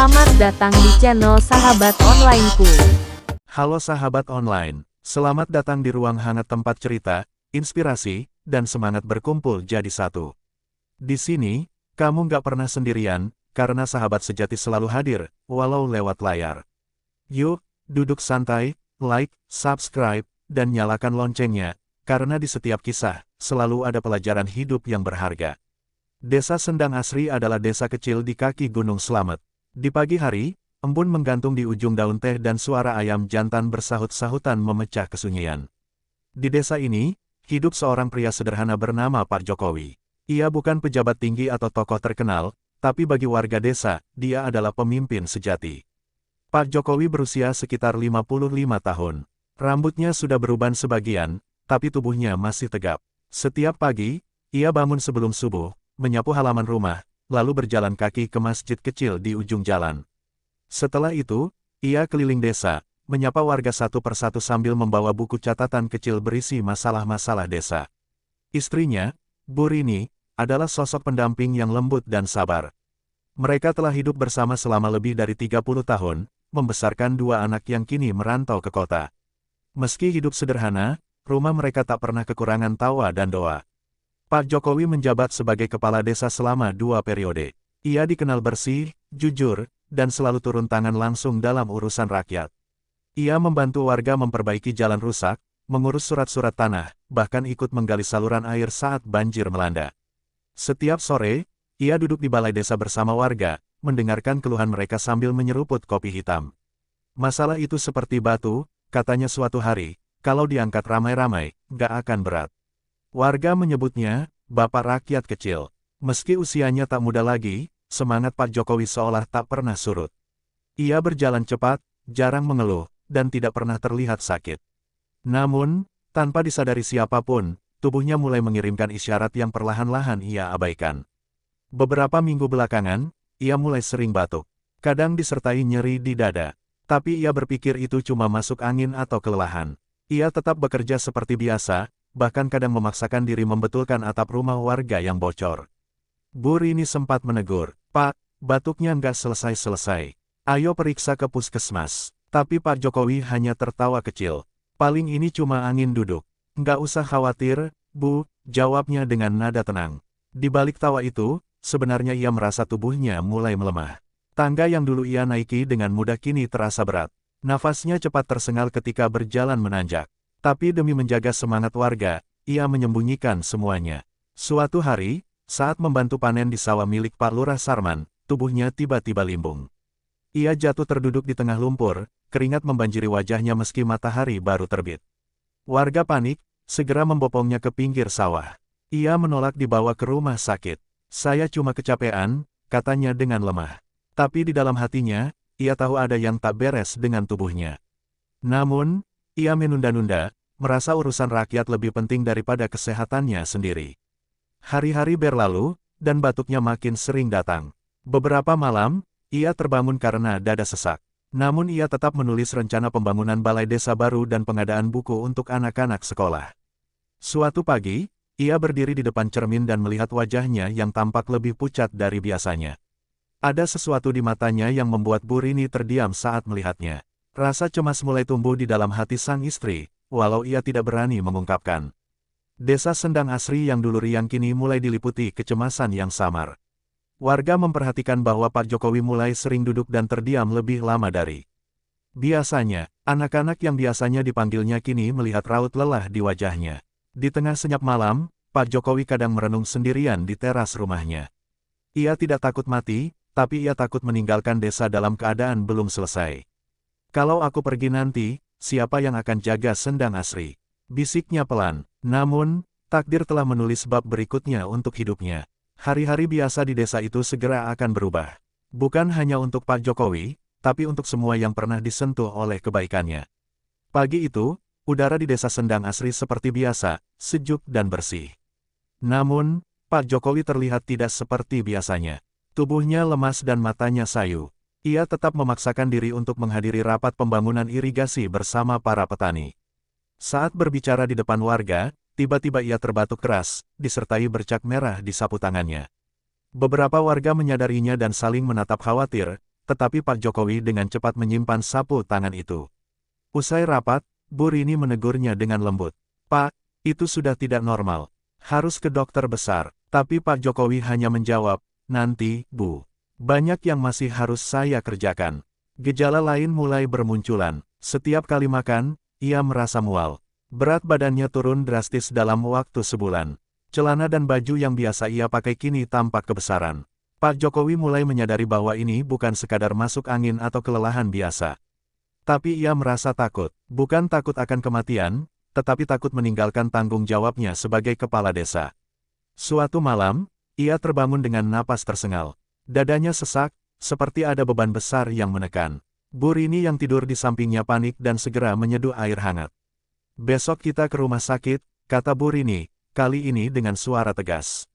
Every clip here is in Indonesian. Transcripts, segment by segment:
Selamat datang di channel Sahabat Onlineku. Halo sahabat online, selamat datang di ruang hangat tempat cerita, inspirasi, dan semangat berkumpul jadi satu. Di sini, kamu nggak pernah sendirian, karena sahabat sejati selalu hadir, walau lewat layar. Yuk, duduk santai, like, subscribe, dan nyalakan loncengnya, karena di setiap kisah, selalu ada pelajaran hidup yang berharga. Desa Sendang Asri adalah desa kecil di kaki Gunung Slamet. Di pagi hari, embun menggantung di ujung daun teh dan suara ayam jantan bersahut-sahutan memecah kesunyian. Di desa ini, hidup seorang pria sederhana bernama Pak Jokowi. Ia bukan pejabat tinggi atau tokoh terkenal, tapi bagi warga desa, dia adalah pemimpin sejati. Pak Jokowi berusia sekitar 55 tahun. Rambutnya sudah beruban sebagian, tapi tubuhnya masih tegap. Setiap pagi, ia bangun sebelum subuh, menyapu halaman rumah, lalu berjalan kaki ke masjid kecil di ujung jalan. Setelah itu, ia keliling desa, menyapa warga satu persatu sambil membawa buku catatan kecil berisi masalah-masalah desa. Istrinya, Bu Rini, adalah sosok pendamping yang lembut dan sabar. Mereka telah hidup bersama selama lebih dari 30 tahun, membesarkan dua anak yang kini merantau ke kota. Meski hidup sederhana, rumah mereka tak pernah kekurangan tawa dan doa. Pak Jokowi menjabat sebagai kepala desa selama 2 periode. Ia dikenal bersih, jujur, dan selalu turun tangan langsung dalam urusan rakyat. Ia membantu warga memperbaiki jalan rusak, mengurus surat-surat tanah, bahkan ikut menggali saluran air saat banjir melanda. Setiap sore, ia duduk di balai desa bersama warga, mendengarkan keluhan mereka sambil menyeruput kopi hitam. Masalah itu seperti batu, katanya suatu hari, kalau diangkat ramai-ramai, gak akan berat. Warga menyebutnya, Bapak Rakyat Kecil. Meski usianya tak muda lagi, semangat Pak Jokowi seolah tak pernah surut. Ia berjalan cepat, jarang mengeluh, dan tidak pernah terlihat sakit. Namun, tanpa disadari siapapun, tubuhnya mulai mengirimkan isyarat yang perlahan-lahan ia abaikan. Beberapa minggu belakangan, ia mulai sering batuk. Kadang disertai nyeri di dada. Tapi ia berpikir itu cuma masuk angin atau kelelahan. Ia tetap bekerja seperti biasa, bahkan kadang memaksakan diri membetulkan atap rumah warga yang bocor. Bu Rini sempat menegur, "Pak, batuknya nggak selesai-selesai. Ayo periksa ke puskesmas." Tapi Pak Jokowi hanya tertawa kecil. "Paling ini cuma angin duduk. Nggak usah khawatir, Bu," jawabnya dengan nada tenang. Di balik tawa itu, sebenarnya ia merasa tubuhnya mulai melemah. Tangga yang dulu ia naiki dengan mudah kini terasa berat. Nafasnya cepat tersengal ketika berjalan menanjak. Tapi demi menjaga semangat warga, ia menyembunyikan semuanya. Suatu hari, saat membantu panen di sawah milik Pak Lurah Sarman, tubuhnya tiba-tiba limbung. Ia jatuh terduduk di tengah lumpur, keringat membanjiri wajahnya meski matahari baru terbit. Warga panik, segera membopongnya ke pinggir sawah. Ia menolak dibawa ke rumah sakit. "Saya cuma kecapean," katanya dengan lemah. Tapi di dalam hatinya, ia tahu ada yang tak beres dengan tubuhnya. Namun, ia menunda-nunda, merasa urusan rakyat lebih penting daripada kesehatannya sendiri. Hari-hari berlalu, dan batuknya makin sering datang. Beberapa malam, ia terbangun karena dada sesak. Namun ia tetap menulis rencana pembangunan balai desa baru dan pengadaan buku untuk anak-anak sekolah. Suatu pagi, ia berdiri di depan cermin dan melihat wajahnya yang tampak lebih pucat dari biasanya. Ada sesuatu di matanya yang membuat Bu Rini terdiam saat melihatnya. Rasa cemas mulai tumbuh di dalam hati sang istri, walau ia tidak berani mengungkapkan. Desa Sendang Asri yang dulu riang kini mulai diliputi kecemasan yang samar. Warga memperhatikan bahwa Pak Jokowi mulai sering duduk dan terdiam lebih lama dari biasanya. Anak-anak yang biasanya dipanggilnya kini melihat raut lelah di wajahnya. Di tengah senyap malam, Pak Jokowi kadang merenung sendirian di teras rumahnya. Ia tidak takut mati, tapi ia takut meninggalkan desa dalam keadaan belum selesai. "Kalau aku pergi nanti, siapa yang akan jaga Sendang Asri?" bisiknya pelan. Namun, takdir telah menulis bab berikutnya untuk hidupnya. Hari-hari biasa di desa itu segera akan berubah. Bukan hanya untuk Pak Jokowi, tapi untuk semua yang pernah disentuh oleh kebaikannya. Pagi itu, udara di desa Sendang Asri seperti biasa, sejuk dan bersih. Namun, Pak Jokowi terlihat tidak seperti biasanya. Tubuhnya lemas dan matanya sayu. Ia tetap memaksakan diri untuk menghadiri rapat pembangunan irigasi bersama para petani. Saat berbicara di depan warga, tiba-tiba ia terbatuk keras, disertai bercak merah di sapu tangannya. Beberapa warga menyadarinya dan saling menatap khawatir, tetapi Pak Jokowi dengan cepat menyimpan sapu tangan itu. Usai rapat, Bu Rini menegurnya dengan lembut. "Pak, itu sudah tidak normal. Harus ke dokter besar." Tapi Pak Jokowi hanya menjawab, "Nanti, Bu. Banyak yang masih harus saya kerjakan." Gejala lain mulai bermunculan. Setiap kali makan, ia merasa mual. Berat badannya turun drastis dalam waktu sebulan. Celana dan baju yang biasa ia pakai kini tampak kebesaran. Pak Jokowi mulai menyadari bahwa ini bukan sekadar masuk angin atau kelelahan biasa. Tapi ia merasa takut, bukan takut akan kematian, tetapi takut meninggalkan tanggung jawabnya sebagai kepala desa. Suatu malam, ia terbangun dengan napas tersengal. Dadanya sesak, seperti ada beban besar yang menekan. Bu Rini yang tidur di sampingnya panik dan segera menyeduh air hangat. "Besok kita ke rumah sakit," kata Bu Rini, kali ini dengan suara tegas.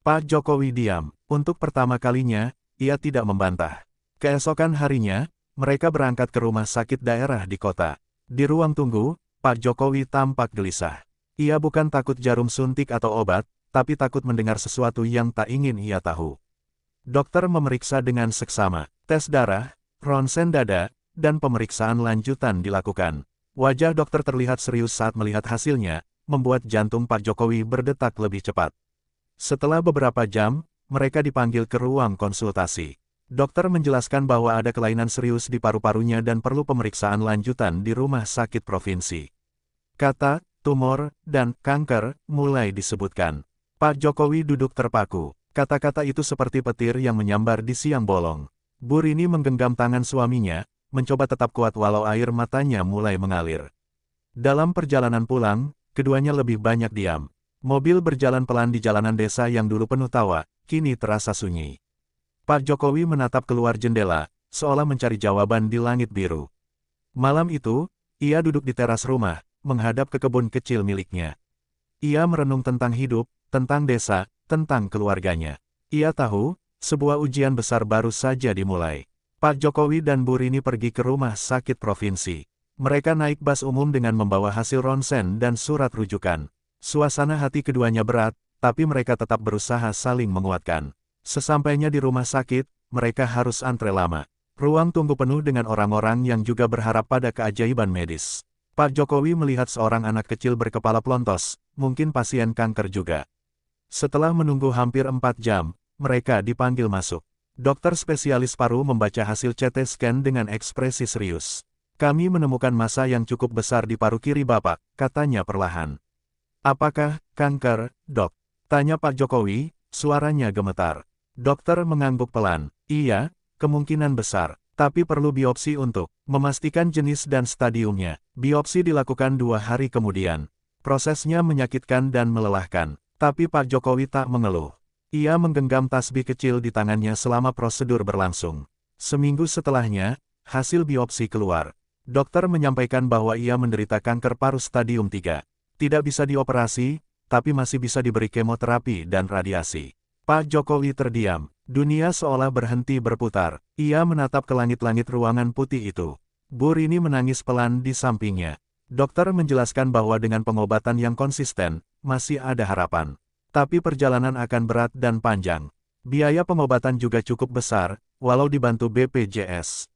Pak Jokowi diam. Untuk pertama kalinya, ia tidak membantah. Keesokan harinya, mereka berangkat ke rumah sakit daerah di kota. Di ruang tunggu, Pak Jokowi tampak gelisah. Ia bukan takut jarum suntik atau obat, tapi takut mendengar sesuatu yang tak ingin ia tahu. Dokter memeriksa dengan seksama. Tes darah, ronsen dada, dan pemeriksaan lanjutan dilakukan. Wajah dokter terlihat serius saat melihat hasilnya, membuat jantung Pak Jokowi berdetak lebih cepat. Setelah beberapa jam, mereka dipanggil ke ruang konsultasi. Dokter menjelaskan bahwa ada kelainan serius di paru-parunya dan perlu pemeriksaan lanjutan di rumah sakit provinsi. Kata, tumor, dan kanker mulai disebutkan. Pak Jokowi duduk terpaku. Kata-kata itu seperti petir yang menyambar di siang bolong. Bu Rini menggenggam tangan suaminya, mencoba tetap kuat walau air matanya mulai mengalir. Dalam perjalanan pulang, keduanya lebih banyak diam. Mobil berjalan pelan di jalanan desa yang dulu penuh tawa, kini terasa sunyi. Pak Jokowi menatap keluar jendela, seolah mencari jawaban di langit biru. Malam itu, ia duduk di teras rumah, menghadap ke kebun kecil miliknya. Ia merenung tentang hidup, tentang desa, tentang keluarganya. Ia tahu, sebuah ujian besar baru saja dimulai. Pak Jokowi dan Bu Rini pergi ke rumah sakit provinsi. Mereka naik bus umum dengan membawa hasil ronsen dan surat rujukan. Suasana hati keduanya berat, tapi mereka tetap berusaha saling menguatkan. Sesampainya di rumah sakit, mereka harus antre lama. Ruang tunggu penuh dengan orang-orang yang juga berharap pada keajaiban medis. Pak Jokowi melihat seorang anak kecil berkepala pelontos, mungkin pasien kanker juga. Setelah menunggu hampir 4 jam, mereka dipanggil masuk. Dokter spesialis paru membaca hasil CT scan dengan ekspresi serius. "Kami menemukan massa yang cukup besar di paru kiri Bapak," katanya perlahan. "Apakah kanker, Dok?" tanya Pak Jokowi, suaranya gemetar. Dokter mengangguk pelan. "Iya, kemungkinan besar, tapi perlu biopsi untuk memastikan jenis dan stadiumnya." Biopsi dilakukan 2 hari kemudian. Prosesnya menyakitkan dan melelahkan, tapi Pak Jokowi tak mengeluh. Ia menggenggam tasbih kecil di tangannya selama prosedur berlangsung. Seminggu setelahnya, hasil biopsi keluar. Dokter menyampaikan bahwa ia menderita kanker paru stadium 3. Tidak bisa dioperasi, tapi masih bisa diberi kemoterapi dan radiasi. Pak Jokowi terdiam. Dunia seolah berhenti berputar. Ia menatap ke langit-langit ruangan putih itu. Bu Rini menangis pelan di sampingnya. Dokter menjelaskan bahwa dengan pengobatan yang konsisten, masih ada harapan. Tapi perjalanan akan berat dan panjang. Biaya pengobatan juga cukup besar, walau dibantu BPJS.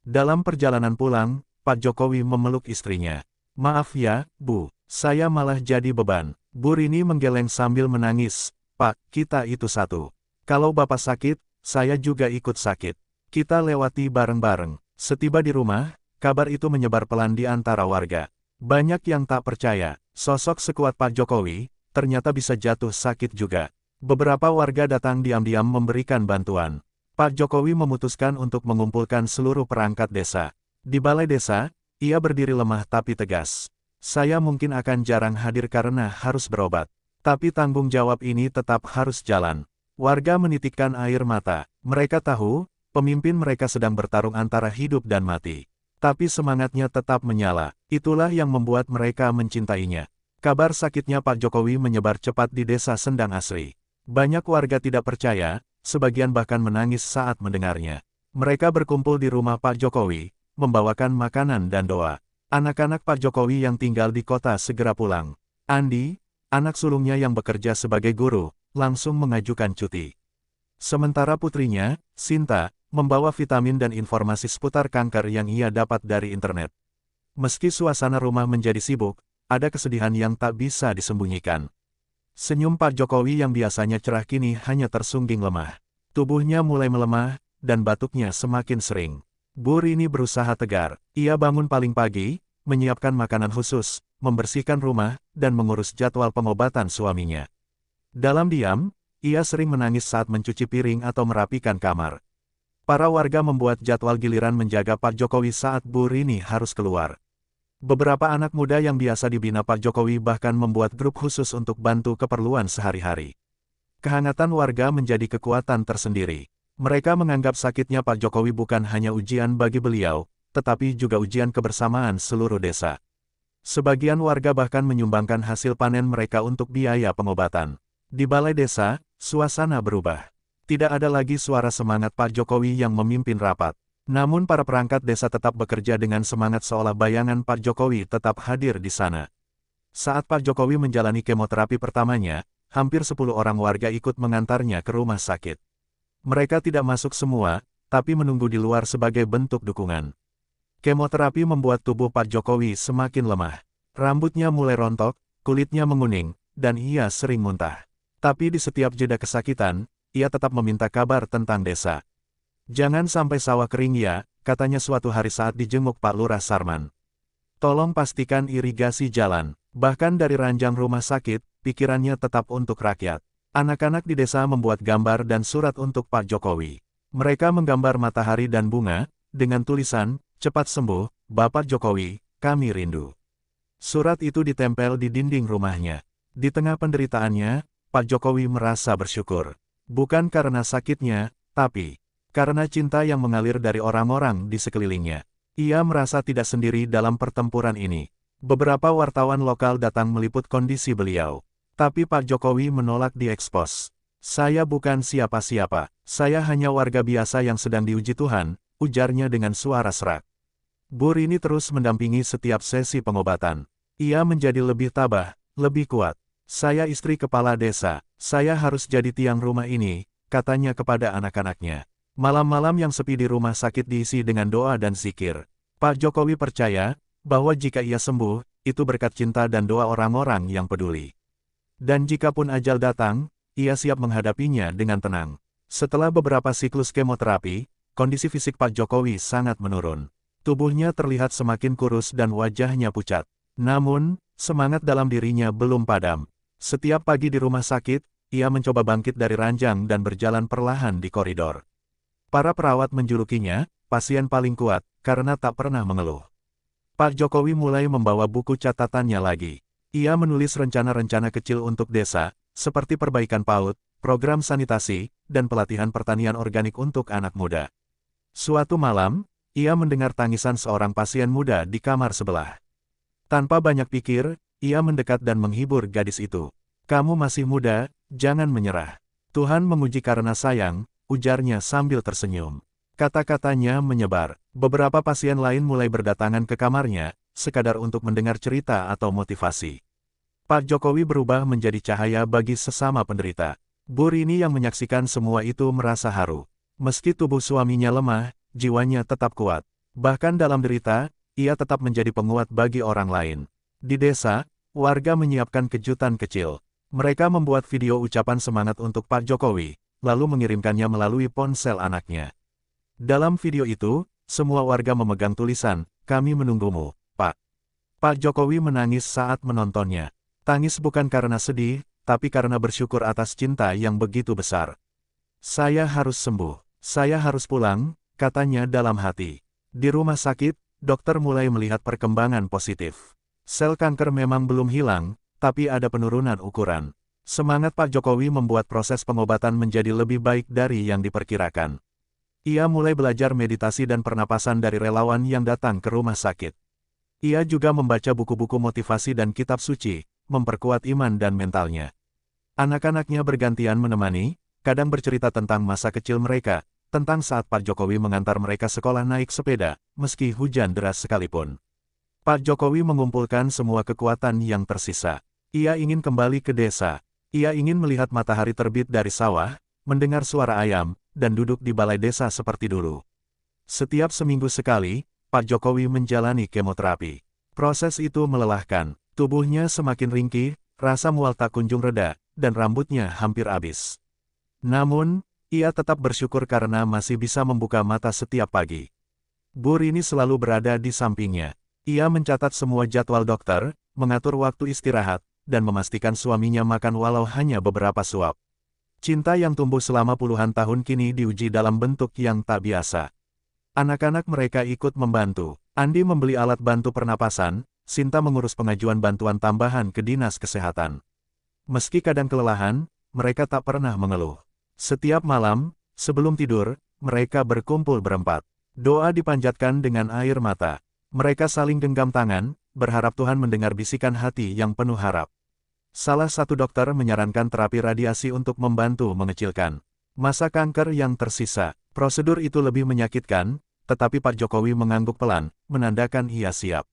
Dalam perjalanan pulang, Pak Jokowi memeluk istrinya. "Maaf ya, Bu, saya malah jadi beban." Bu Rini menggeleng sambil menangis. "Pak, kita itu satu. Kalau Bapak sakit, saya juga ikut sakit. Kita lewati bareng-bareng." Setiba di rumah, kabar itu menyebar pelan di antara warga. Banyak yang tak percaya, sosok sekuat Pak Jokowi, ternyata bisa jatuh sakit juga. Beberapa warga datang diam-diam memberikan bantuan. Pak Jokowi memutuskan untuk mengumpulkan seluruh perangkat desa. Di balai desa, ia berdiri lemah tapi tegas. "Saya mungkin akan jarang hadir karena harus berobat. Tapi tanggung jawab ini tetap harus jalan." Warga menitikkan air mata. Mereka tahu, pemimpin mereka sedang bertarung antara hidup dan mati. Tapi semangatnya tetap menyala. Itulah yang membuat mereka mencintainya. Kabar sakitnya Pak Jokowi menyebar cepat di desa Sendang Asri. Banyak warga tidak percaya, sebagian bahkan menangis saat mendengarnya. Mereka berkumpul di rumah Pak Jokowi, membawakan makanan dan doa. Anak-anak Pak Jokowi yang tinggal di kota segera pulang. Andi, anak sulungnya yang bekerja sebagai guru, langsung mengajukan cuti. Sementara putrinya, Sinta, membawa vitamin dan informasi seputar kanker yang ia dapat dari internet. Meski suasana rumah menjadi sibuk, ada kesedihan yang tak bisa disembunyikan. Senyum Pak Jokowi yang biasanya cerah kini hanya tersungging lemah. Tubuhnya mulai melemah, dan batuknya semakin sering. Bu Rini berusaha tegar. Ia bangun paling pagi, menyiapkan makanan khusus, membersihkan rumah, dan mengurus jadwal pengobatan suaminya. Dalam diam, ia sering menangis saat mencuci piring atau merapikan kamar. Para warga membuat jadwal giliran menjaga Pak Jokowi saat Bu Rini harus keluar. Beberapa anak muda yang biasa dibina Pak Jokowi bahkan membuat grup khusus untuk bantu keperluan sehari-hari. Kehangatan warga menjadi kekuatan tersendiri. Mereka menganggap sakitnya Pak Jokowi bukan hanya ujian bagi beliau, tetapi juga ujian kebersamaan seluruh desa. Sebagian warga bahkan menyumbangkan hasil panen mereka untuk biaya pengobatan. Di balai desa, suasana berubah. Tidak ada lagi suara semangat Pak Jokowi yang memimpin rapat. Namun para perangkat desa tetap bekerja dengan semangat seolah bayangan Pak Jokowi tetap hadir di sana. Saat Pak Jokowi menjalani kemoterapi pertamanya, hampir 10 orang warga ikut mengantarnya ke rumah sakit. Mereka tidak masuk semua, tapi menunggu di luar sebagai bentuk dukungan. Kemoterapi membuat tubuh Pak Jokowi semakin lemah. Rambutnya mulai rontok, kulitnya menguning, dan ia sering muntah. Tapi di setiap jeda kesakitan, ia tetap meminta kabar tentang desa. "Jangan sampai sawah kering ya," katanya suatu hari saat dijenguk Pak Lurah Sarman. "Tolong pastikan irigasi jalan." Bahkan dari ranjang rumah sakit, pikirannya tetap untuk rakyat. Anak-anak di desa membuat gambar dan surat untuk Pak Jokowi. Mereka menggambar matahari dan bunga, dengan tulisan, "Cepat sembuh, Bapak Jokowi, kami rindu." Surat itu ditempel di dinding rumahnya. Di tengah penderitaannya, Pak Jokowi merasa bersyukur. Bukan karena sakitnya, tapi karena cinta yang mengalir dari orang-orang di sekelilingnya. Ia merasa tidak sendiri dalam pertempuran ini. Beberapa wartawan lokal datang meliput kondisi beliau. Tapi Pak Jokowi menolak diekspos. "Saya bukan siapa-siapa, saya hanya warga biasa yang sedang diuji Tuhan," ujarnya dengan suara serak. Bu Rini terus mendampingi setiap sesi pengobatan. Ia menjadi lebih tabah, lebih kuat. "Saya istri kepala desa, saya harus jadi tiang rumah ini," katanya kepada anak-anaknya. Malam-malam yang sepi di rumah sakit diisi dengan doa dan zikir. Pak Jokowi percaya bahwa jika ia sembuh, itu berkat cinta dan doa orang-orang yang peduli. Dan jikapun ajal datang, ia siap menghadapinya dengan tenang. Setelah beberapa siklus kemoterapi, kondisi fisik Pak Jokowi sangat menurun. Tubuhnya terlihat semakin kurus dan wajahnya pucat. Namun, semangat dalam dirinya belum padam. Setiap pagi di rumah sakit, ia mencoba bangkit dari ranjang dan berjalan perlahan di koridor. Para perawat menjulukinya, pasien paling kuat, karena tak pernah mengeluh. Pak Jokowi mulai membawa buku catatannya lagi. Ia menulis rencana-rencana kecil untuk desa, seperti perbaikan PAUD, program sanitasi, dan pelatihan pertanian organik untuk anak muda. Suatu malam, ia mendengar tangisan seorang pasien muda di kamar sebelah. Tanpa banyak pikir, ia mendekat dan menghibur gadis itu. "Kamu masih muda, jangan menyerah. Tuhan menguji karena sayang," ujarnya sambil tersenyum. Kata-katanya menyebar. Beberapa pasien lain mulai berdatangan ke kamarnya, sekadar untuk mendengar cerita atau motivasi. Pak Jokowi berubah menjadi cahaya bagi sesama penderita. Bu Rini yang menyaksikan semua itu merasa haru. Meski tubuh suaminya lemah, jiwanya tetap kuat. Bahkan dalam derita, ia tetap menjadi penguat bagi orang lain. Di desa, warga menyiapkan kejutan kecil. Mereka membuat video ucapan semangat untuk Pak Jokowi, lalu mengirimkannya melalui ponsel anaknya. Dalam video itu, semua warga memegang tulisan, "Kami menunggumu, Pak." Pak Jokowi menangis saat menontonnya. Tangis bukan karena sedih, tapi karena bersyukur atas cinta yang begitu besar. "Saya harus sembuh, saya harus pulang," katanya dalam hati. Di rumah sakit, dokter mulai melihat perkembangan positif. Sel kanker memang belum hilang, tapi ada penurunan ukuran. Semangat Pak Jokowi membuat proses pengobatan menjadi lebih baik dari yang diperkirakan. Ia mulai belajar meditasi dan pernapasan dari relawan yang datang ke rumah sakit. Ia juga membaca buku-buku motivasi dan kitab suci, memperkuat iman dan mentalnya. Anak-anaknya bergantian menemani, kadang bercerita tentang masa kecil mereka, tentang saat Pak Jokowi mengantar mereka sekolah naik sepeda, meski hujan deras sekalipun. Pak Jokowi mengumpulkan semua kekuatan yang tersisa. Ia ingin kembali ke desa. Ia ingin melihat matahari terbit dari sawah, mendengar suara ayam, dan duduk di balai desa seperti dulu. Setiap seminggu sekali, Pak Jokowi menjalani kemoterapi. Proses itu melelahkan, tubuhnya semakin ringkih, rasa mual tak kunjung reda, dan rambutnya hampir habis. Namun, ia tetap bersyukur karena masih bisa membuka mata setiap pagi. Bu Rini selalu berada di sampingnya. Ia mencatat semua jadwal dokter, mengatur waktu istirahat, dan memastikan suaminya makan walau hanya beberapa suap. Cinta yang tumbuh selama puluhan tahun kini diuji dalam bentuk yang tak biasa. Anak-anak mereka ikut membantu. Andi membeli alat bantu pernapasan, Sinta mengurus pengajuan bantuan tambahan ke Dinas Kesehatan. Meski kadang kelelahan, mereka tak pernah mengeluh. Setiap malam, sebelum tidur, mereka berkumpul berempat. Doa dipanjatkan dengan air mata. Mereka saling genggam tangan, berharap Tuhan mendengar bisikan hati yang penuh harap. Salah satu dokter menyarankan terapi radiasi untuk membantu mengecilkan masa kanker yang tersisa. Prosedur itu lebih menyakitkan, tetapi Pak Jokowi mengangguk pelan, menandakan ia siap.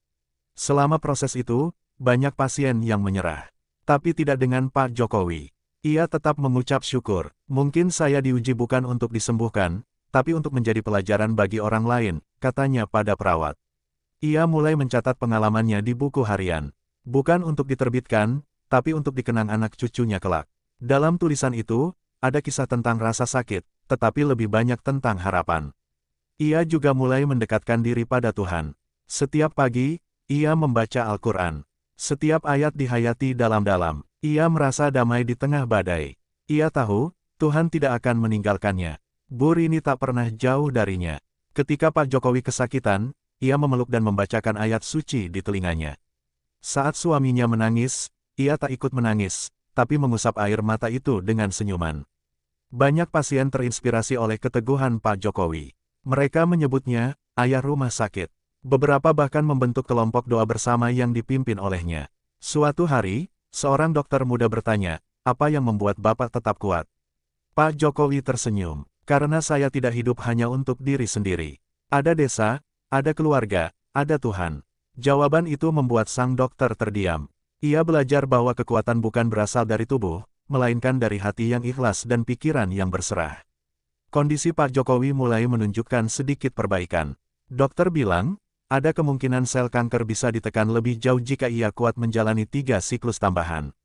Selama proses itu, banyak pasien yang menyerah. Tapi tidak dengan Pak Jokowi. Ia tetap mengucap syukur. Mungkin saya diuji bukan untuk disembuhkan, tapi untuk menjadi pelajaran bagi orang lain, katanya pada perawat. Ia mulai mencatat pengalamannya di buku harian. Bukan untuk diterbitkan, tapi untuk dikenang anak cucunya kelak. Dalam tulisan itu, ada kisah tentang rasa sakit, tetapi lebih banyak tentang harapan. Ia juga mulai mendekatkan diri pada Tuhan. Setiap pagi, ia membaca Al-Quran. Setiap ayat dihayati dalam-dalam. Ia merasa damai di tengah badai. Ia tahu, Tuhan tidak akan meninggalkannya. Bu Rini tak pernah jauh darinya. Ketika Pak Jokowi kesakitan, ia memeluk dan membacakan ayat suci di telinganya. Saat suaminya menangis, ia tak ikut menangis, tapi mengusap air mata itu dengan senyuman. Banyak pasien terinspirasi oleh keteguhan Pak Jokowi. Mereka menyebutnya, ayah rumah sakit. Beberapa bahkan membentuk kelompok doa bersama yang dipimpin olehnya. Suatu hari, seorang dokter muda bertanya, apa yang membuat Bapak tetap kuat? Pak Jokowi tersenyum, karena saya tidak hidup hanya untuk diri sendiri. Ada desa, ada keluarga, ada Tuhan. Jawaban itu membuat sang dokter terdiam. Ia belajar bahwa kekuatan bukan berasal dari tubuh, melainkan dari hati yang ikhlas dan pikiran yang berserah. Kondisi Pak Jokowi mulai menunjukkan sedikit perbaikan. Dokter bilang, ada kemungkinan sel kanker bisa ditekan lebih jauh jika ia kuat menjalani 3 siklus tambahan.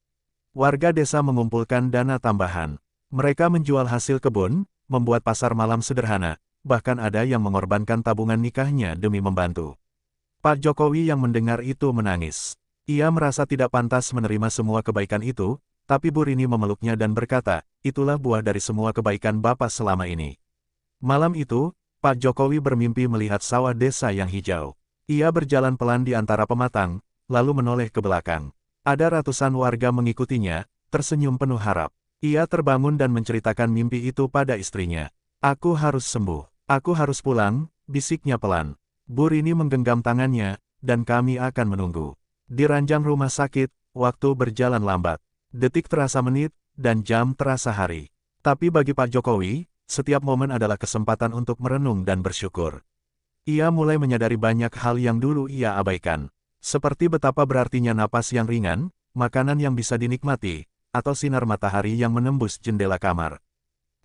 Warga desa mengumpulkan dana tambahan. Mereka menjual hasil kebun, membuat pasar malam sederhana, bahkan ada yang mengorbankan tabungan nikahnya demi membantu. Pak Jokowi yang mendengar itu menangis. Ia merasa tidak pantas menerima semua kebaikan itu, tapi Bu Rini memeluknya dan berkata, itulah buah dari semua kebaikan Bapak selama ini. Malam itu, Pak Jokowi bermimpi melihat sawah desa yang hijau. Ia berjalan pelan di antara pematang, lalu menoleh ke belakang. Ada ratusan warga mengikutinya, tersenyum penuh harap. Ia terbangun dan menceritakan mimpi itu pada istrinya. Aku harus sembuh. Aku harus pulang, bisiknya pelan. Bu Rini menggenggam tangannya, dan kami akan menunggu. Di ranjang rumah sakit, waktu berjalan lambat. Detik terasa menit, dan jam terasa hari. Tapi bagi Pak Jokowi, setiap momen adalah kesempatan untuk merenung dan bersyukur. Ia mulai menyadari banyak hal yang dulu ia abaikan. Seperti betapa berartinya napas yang ringan, makanan yang bisa dinikmati, atau sinar matahari yang menembus jendela kamar.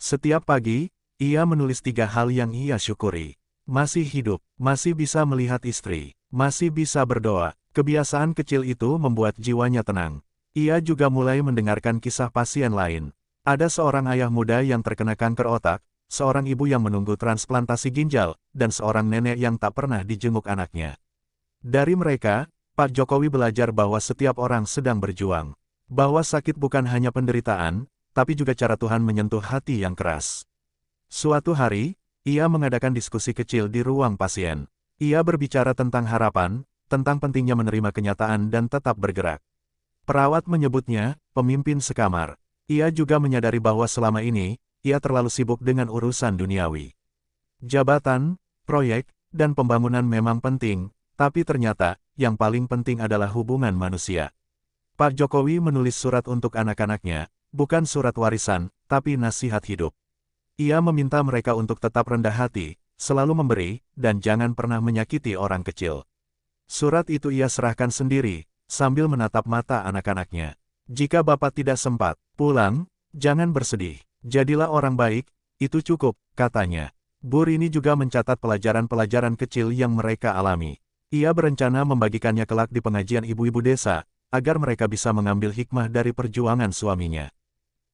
Setiap pagi, ia menulis 3 hal yang ia syukuri. Masih hidup, masih bisa melihat istri, masih bisa berdoa. Kebiasaan kecil itu membuat jiwanya tenang. Ia juga mulai mendengarkan kisah pasien lain. Ada seorang ayah muda yang terkena kanker otak, seorang ibu yang menunggu transplantasi ginjal, dan seorang nenek yang tak pernah dijenguk anaknya. Dari mereka, Pak Jokowi belajar bahwa setiap orang sedang berjuang. Bahwa sakit bukan hanya penderitaan, tapi juga cara Tuhan menyentuh hati yang keras. Suatu hari, ia mengadakan diskusi kecil di ruang pasien. Ia berbicara tentang harapan, tentang pentingnya menerima kenyataan dan tetap bergerak. Perawat menyebutnya, pemimpin sekamar. Ia juga menyadari bahwa selama ini, ia terlalu sibuk dengan urusan duniawi. Jabatan, proyek, dan pembangunan memang penting, tapi ternyata, yang paling penting adalah hubungan manusia. Pak Jokowi menulis surat untuk anak-anaknya, bukan surat warisan, tapi nasihat hidup. Ia meminta mereka untuk tetap rendah hati, selalu memberi, dan jangan pernah menyakiti orang kecil. Surat itu ia serahkan sendiri, sambil menatap mata anak-anaknya. Jika Bapak tidak sempat pulang, jangan bersedih. Jadilah orang baik, itu cukup, katanya. Bu Rini juga mencatat pelajaran-pelajaran kecil yang mereka alami. Ia berencana membagikannya kelak di pengajian ibu-ibu desa, agar mereka bisa mengambil hikmah dari perjuangan suaminya.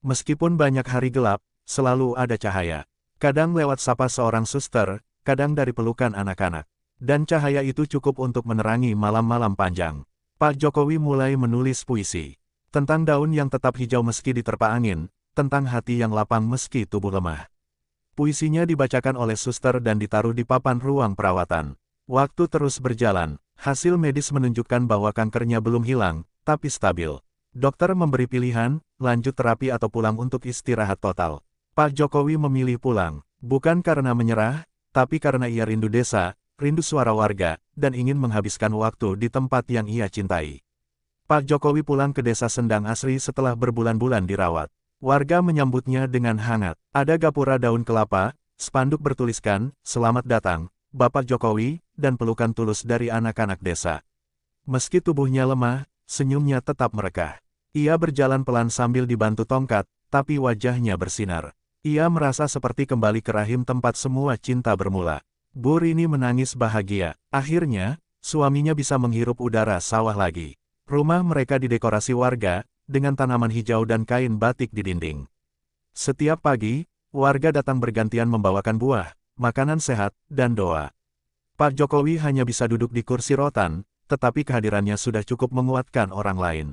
Meskipun banyak hari gelap, selalu ada cahaya. Kadang lewat sapa seorang suster, kadang dari pelukan anak-anak. Dan cahaya itu cukup untuk menerangi malam-malam panjang. Pak Jokowi mulai menulis puisi. Tentang daun yang tetap hijau meski diterpa angin, tentang hati yang lapang meski tubuh lemah. Puisinya dibacakan oleh suster dan ditaruh di papan ruang perawatan. Waktu terus berjalan, hasil medis menunjukkan bahwa kankernya belum hilang, tapi stabil. Dokter memberi pilihan, lanjut terapi atau pulang untuk istirahat total. Pak Jokowi memilih pulang, bukan karena menyerah, tapi karena ia rindu desa, rindu suara warga, dan ingin menghabiskan waktu di tempat yang ia cintai. Pak Jokowi pulang ke desa Sendang Asri setelah berbulan-bulan dirawat. Warga menyambutnya dengan hangat. Ada gapura daun kelapa, spanduk bertuliskan, "Selamat datang, Bapak Jokowi," dan pelukan tulus dari anak-anak desa. Meski tubuhnya lemah, senyumnya tetap merekah. Ia berjalan pelan sambil dibantu tongkat, tapi wajahnya bersinar. Ia merasa seperti kembali ke rahim tempat semua cinta bermula. Bu Rini menangis bahagia. Akhirnya, suaminya bisa menghirup udara sawah lagi. Rumah mereka didekorasi warga, dengan tanaman hijau dan kain batik di dinding. Setiap pagi, warga datang bergantian membawakan buah, makanan sehat, dan doa. Pak Jokowi hanya bisa duduk di kursi rotan, tetapi kehadirannya sudah cukup menguatkan orang lain.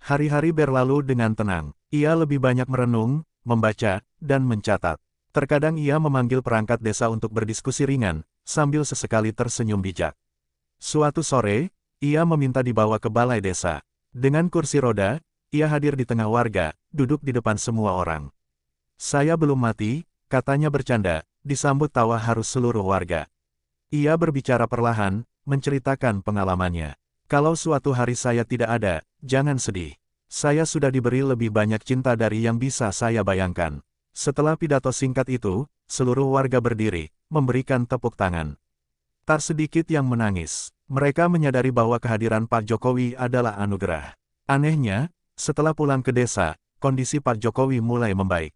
Hari-hari berlalu dengan tenang. Ia lebih banyak merenung, membaca, dan mencatat. Terkadang ia memanggil perangkat desa untuk berdiskusi ringan, sambil sesekali tersenyum bijak. Suatu sore, ia meminta dibawa ke balai desa. Dengan kursi roda, ia hadir di tengah warga, duduk di depan semua orang. "Saya belum mati," katanya bercanda, disambut tawa harus seluruh warga. Ia berbicara perlahan, menceritakan pengalamannya. "Kalau suatu hari saya tidak ada, jangan sedih. Saya sudah diberi lebih banyak cinta dari yang bisa saya bayangkan." Setelah pidato singkat itu, seluruh warga berdiri, memberikan tepuk tangan. Tak sedikit yang menangis. Mereka menyadari bahwa kehadiran Pak Jokowi adalah anugerah. Anehnya, setelah pulang ke desa, kondisi Pak Jokowi mulai membaik.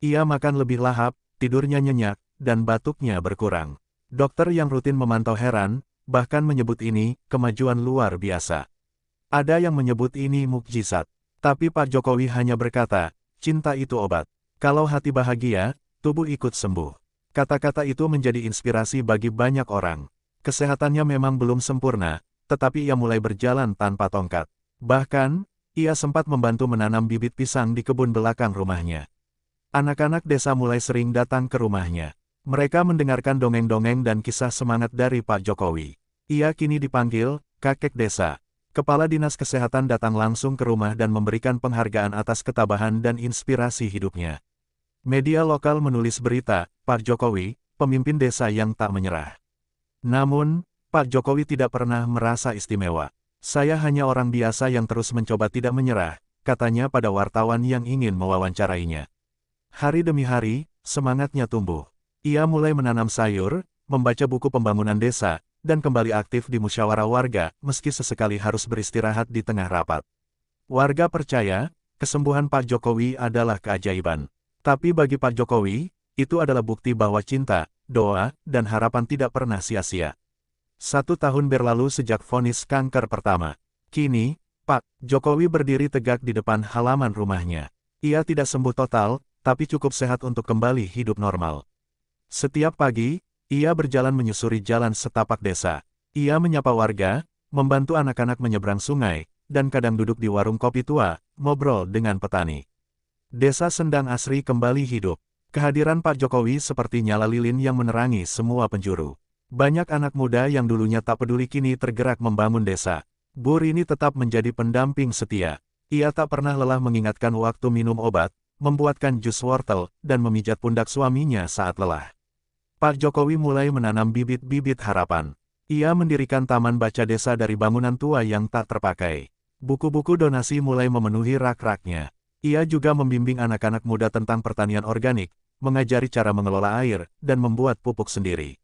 Ia makan lebih lahap, tidurnya nyenyak, dan batuknya berkurang. Dokter yang rutin memantau heran, bahkan menyebut ini kemajuan luar biasa. Ada yang menyebut ini mukjizat. Tapi Pak Jokowi hanya berkata, "Cinta itu obat. Kalau hati bahagia, tubuh ikut sembuh." Kata-kata itu menjadi inspirasi bagi banyak orang. Kesehatannya memang belum sempurna, tetapi ia mulai berjalan tanpa tongkat. Bahkan, ia sempat membantu menanam bibit pisang di kebun belakang rumahnya. Anak-anak desa mulai sering datang ke rumahnya. Mereka mendengarkan dongeng-dongeng dan kisah semangat dari Pak Jokowi. Ia kini dipanggil kakek desa. Kepala Dinas Kesehatan datang langsung ke rumah dan memberikan penghargaan atas ketabahan dan inspirasi hidupnya. Media lokal menulis berita, "Pak Jokowi, pemimpin desa yang tak menyerah." Namun, Pak Jokowi tidak pernah merasa istimewa. "Saya hanya orang biasa yang terus mencoba tidak menyerah," katanya pada wartawan yang ingin mewawancarainya. Hari demi hari, semangatnya tumbuh. Ia mulai menanam sayur, membaca buku pembangunan desa, dan kembali aktif di musyawarah warga, meski sesekali harus beristirahat di tengah rapat. Warga percaya, kesembuhan Pak Jokowi adalah keajaiban. Tapi bagi Pak Jokowi, itu adalah bukti bahwa cinta, doa, dan harapan tidak pernah sia-sia. 1 tahun berlalu sejak vonis kanker pertama. Kini, Pak Jokowi berdiri tegak di depan halaman rumahnya. Ia tidak sembuh total, tapi cukup sehat untuk kembali hidup normal. Setiap pagi, ia berjalan menyusuri jalan setapak desa. Ia menyapa warga, membantu anak-anak menyeberang sungai, dan kadang duduk di warung kopi tua, ngobrol dengan petani. Desa Sendang Asri kembali hidup. Kehadiran Pak Jokowi seperti nyala lilin yang menerangi semua penjuru. Banyak anak muda yang dulunya tak peduli kini tergerak membangun desa. Bu Rini tetap menjadi pendamping setia. Ia tak pernah lelah mengingatkan waktu minum obat, membuatkan jus wortel, dan memijat pundak suaminya saat lelah. Pak Jokowi mulai menanam bibit-bibit harapan. Ia mendirikan taman baca desa dari bangunan tua yang tak terpakai. Buku-buku donasi mulai memenuhi rak-raknya. Ia juga membimbing anak-anak muda tentang pertanian organik, mengajari cara mengelola air, dan membuat pupuk sendiri.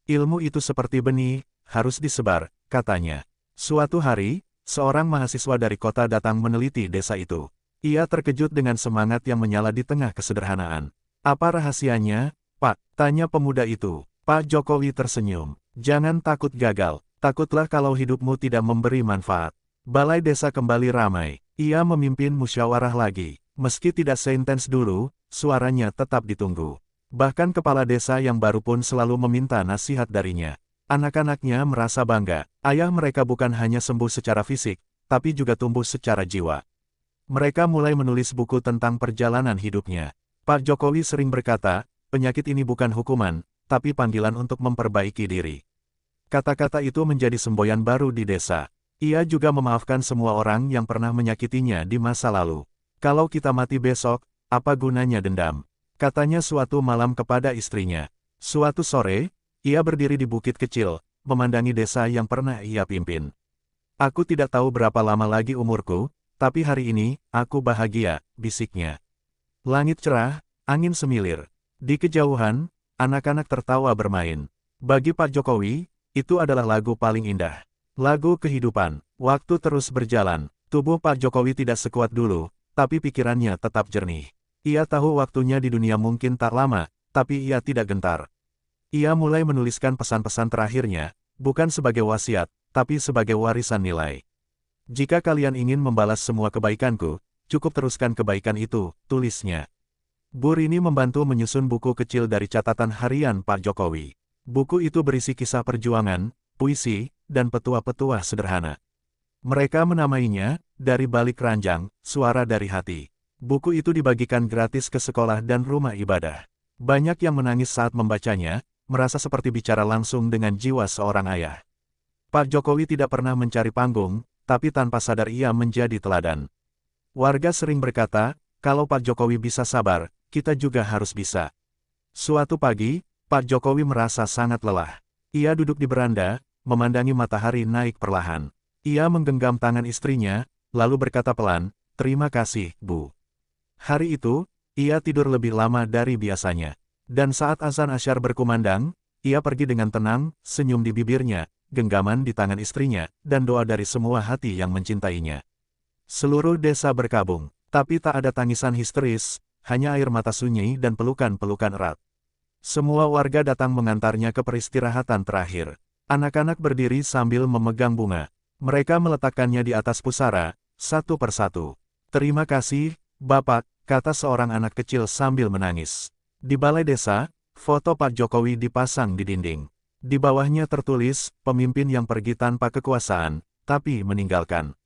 "Ilmu itu seperti benih, harus disebar," katanya. Suatu hari, seorang mahasiswa dari kota datang meneliti desa itu. Ia terkejut dengan semangat yang menyala di tengah kesederhanaan. Apa rahasianya, Pak? Tanya pemuda itu. Pak Jokowi tersenyum. Jangan takut gagal. Takutlah kalau hidupmu tidak memberi manfaat. Balai desa kembali ramai. Ia memimpin musyawarah lagi. Meski tidak seintens dulu, suaranya tetap ditunggu. Bahkan kepala desa yang baru pun selalu meminta nasihat darinya. Anak-anaknya merasa bangga. Ayah mereka bukan hanya sembuh secara fisik, tapi juga tumbuh secara jiwa. Mereka mulai menulis buku tentang perjalanan hidupnya. Pak Jokowi sering berkata, penyakit ini bukan hukuman, tapi panggilan untuk memperbaiki diri. Kata-kata itu menjadi semboyan baru di desa. Ia juga memaafkan semua orang yang pernah menyakitinya di masa lalu. Kalau kita mati besok, apa gunanya dendam? Katanya suatu malam kepada istrinya. Suatu sore, ia berdiri di bukit kecil, memandangi desa yang pernah ia pimpin. Aku tidak tahu berapa lama lagi umurku, tapi hari ini, aku bahagia, bisiknya. Langit cerah, angin semilir. Di kejauhan, anak-anak tertawa bermain. Bagi Pak Jokowi, itu adalah lagu paling indah. Lagu kehidupan. Waktu terus berjalan. Tubuh Pak Jokowi tidak sekuat dulu, tapi pikirannya tetap jernih. Ia tahu waktunya di dunia mungkin tak lama, tapi ia tidak gentar. Ia mulai menuliskan pesan-pesan terakhirnya, bukan sebagai wasiat, tapi sebagai warisan nilai. Jika kalian ingin membalas semua kebaikanku, cukup teruskan kebaikan itu, tulisnya. Bu Rini membantu menyusun buku kecil dari catatan harian Pak Jokowi. Buku itu berisi kisah perjuangan, puisi, dan petuah-petuah sederhana. Mereka menamainya, Dari Balik Ranjang, Suara dari Hati. Buku itu dibagikan gratis ke sekolah dan rumah ibadah. Banyak yang menangis saat membacanya, merasa seperti bicara langsung dengan jiwa seorang ayah. Pak Jokowi tidak pernah mencari panggung, tapi tanpa sadar ia menjadi teladan. Warga sering berkata, kalau Pak Jokowi bisa sabar, kita juga harus bisa. Suatu pagi, Pak Jokowi merasa sangat lelah. Ia duduk di beranda, memandangi matahari naik perlahan. Ia menggenggam tangan istrinya, lalu berkata pelan, "Terima kasih, Bu." Hari itu, ia tidur lebih lama dari biasanya. Dan saat azan asyar berkumandang, ia pergi dengan tenang, senyum di bibirnya, genggaman di tangan istrinya, dan doa dari semua hati yang mencintainya. Seluruh desa berkabung, tapi tak ada tangisan histeris, hanya air mata sunyi dan pelukan-pelukan erat. Semua warga datang mengantarnya ke peristirahatan terakhir. Anak-anak berdiri sambil memegang bunga. Mereka meletakkannya di atas pusara, satu persatu. "Terima kasih, Bapak," kata seorang anak kecil sambil menangis. Di balai desa, foto Pak Jokowi dipasang di dinding. Di bawahnya tertulis, pemimpin yang pergi tanpa kekuasaan, tapi meninggalkan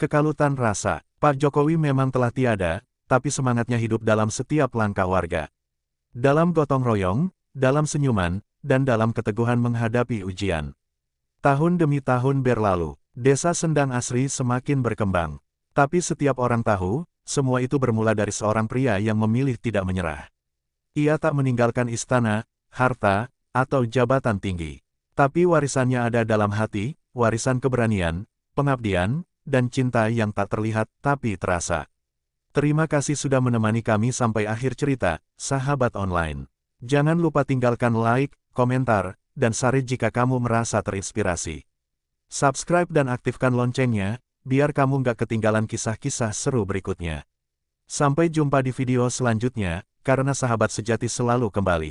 kekalutan rasa. Pak Jokowi memang telah tiada, tapi semangatnya hidup dalam setiap langkah warga. Dalam gotong royong, dalam senyuman, dan dalam keteguhan menghadapi ujian. Tahun demi tahun berlalu, desa Sendang Asri semakin berkembang. Tapi setiap orang tahu, semua itu bermula dari seorang pria yang memilih tidak menyerah. Ia tak meninggalkan istana, harta, atau jabatan tinggi. Tapi warisannya ada dalam hati, warisan keberanian, pengabdian, dan cinta yang tak terlihat tapi terasa. Terima kasih sudah menemani kami sampai akhir cerita, sahabat online. Jangan lupa tinggalkan like, komentar, dan share jika kamu merasa terinspirasi. Subscribe dan aktifkan loncengnya, biar kamu nggak ketinggalan kisah-kisah seru berikutnya. Sampai jumpa di video selanjutnya, karena sahabat sejati selalu kembali.